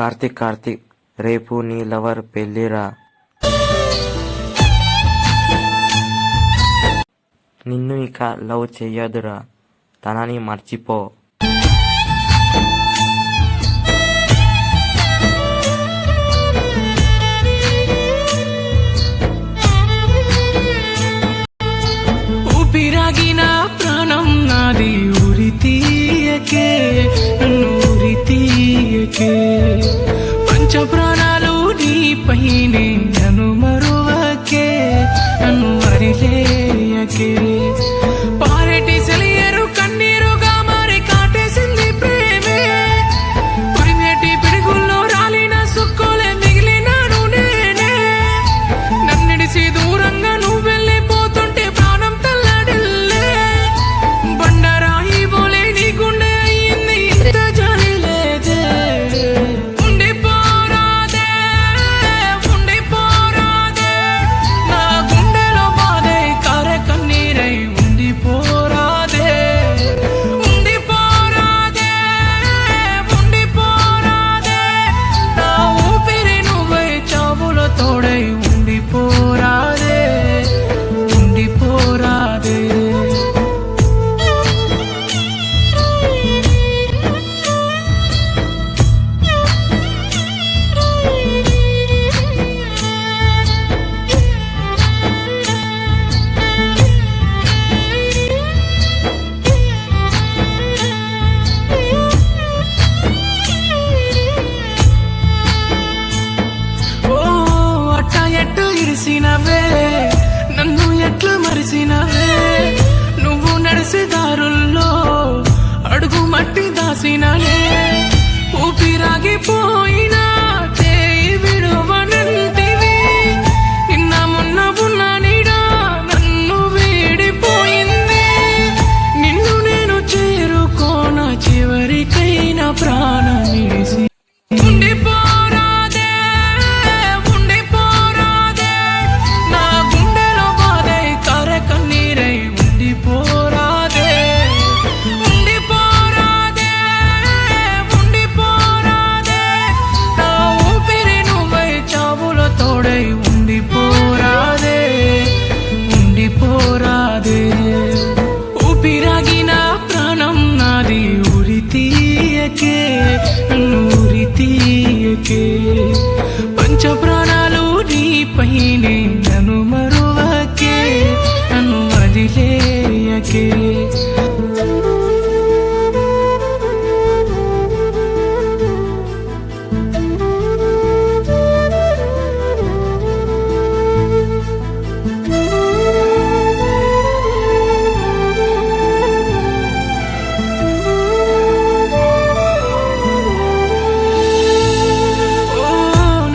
కార్తీక్ రేపు నీ లవర్ పెళ్ళిరా. నిన్ను ఇక లవ్ చెయ్యదురా, తనని మర్చిపో. ఊపిరాగిన ప్రాణం నాది, ఉరి తీయకే నన్ను ఉరి తీయకే. పంచ ప్రాణాలు నీపైనే, నన్ను మరువకే నన్ను వరిలేయకే. పారెటి సెలియరు కన్నీరుగా మారి కాటేసింది ప్రేమే. పురిమేటి పిడుగుల్లో రాలిన సుక్కోలే మిగిలినాను నేనే. నన్నిడిసి దూరంగా నువ్వు వెళ్ళిపోతుంటే ప్రాణం తల్లడిల్లే. బండరాయి బోలే నీ గుండె అయ్యింది, ఇంత జాలి లేదే. ఉండిపోరాదే ఉండిపోరాదే, నా గుండెలో బాధే కారే కన్నీరై. ఉండిపోరాదే ఉండిపోరాదే ఉండిపోరాదే, నా ఊపిరి నువ్వై చావులో తోడై. ఉండిపోరాదే ఉండిపోరాదే. ఓ అట్ట ఎట్టు ఇరిసినవే, నన్ను ఎట్లా మరిసినవే. నువ్వు నడిసే దారుల్లో అడుగు మట్టి దాసినలే. ఊపిరాగిపోయినా చేయి విడువనంటివి. నిన్న మొన్న ఉన్న నీడా నన్ను వీడిపోయింది. నిన్ను నేను చేరుకోన చివరికైనా ప్రాణం ఇడిసి. ఉండిపోరాదే ఉండిపోరాదే, నా గుండెలో బాధై కారే కన్నీరై. ఉండిపోరాదే ఉండిపోరాదే ఉండిపోరాదే, నా ఊపిరి నువ్వై చావులో తోడై. ఉండిపోరాదే ఉండిపోరాదే. ఊపిరాగిన ప్రాణం నాది, ఉరి తీయకే నన్ను ఉరి తీయకే. పంచ ప్రాణాలు నీపైనే, నన్ను మరువకే నన్ను వదిలేయకే. ఓ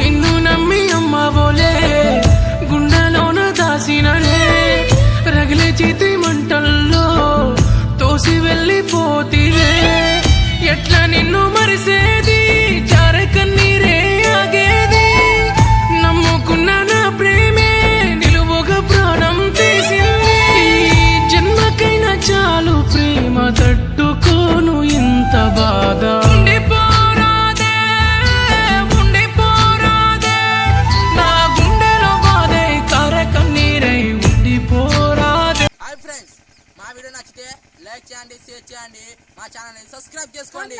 నిన్ను నమ్మి అమ్మవోలే గుండెలోన దాసినలే. రగిలే చేతి మంటల్లో తోసి వెళ్ళిపోతిలే. ఎట్లా నిన్ను మరిసేది, చారే కన్నీరే ఆగేది. నమ్ముకున్న నా ప్రేమే నిలువుగా ప్రాణం తీసింది. ఈ జన్మకైనా చాలు ప్రేమ తట్టుకోను ఇంత బాధ. ఉండిపోరాదే ఉండిపోరాదే, నా గుండెలో బాధై కారే కన్నీరై. ఉండిపోరాదే. హాయ్ ఫ్రెండ్స్, మా వీడియో నచ్చితే లైక్ చేయండి, షేర్ చేయండి, మా ఛానల్ని సబ్స్క్రైబ్ చేసుకోండి.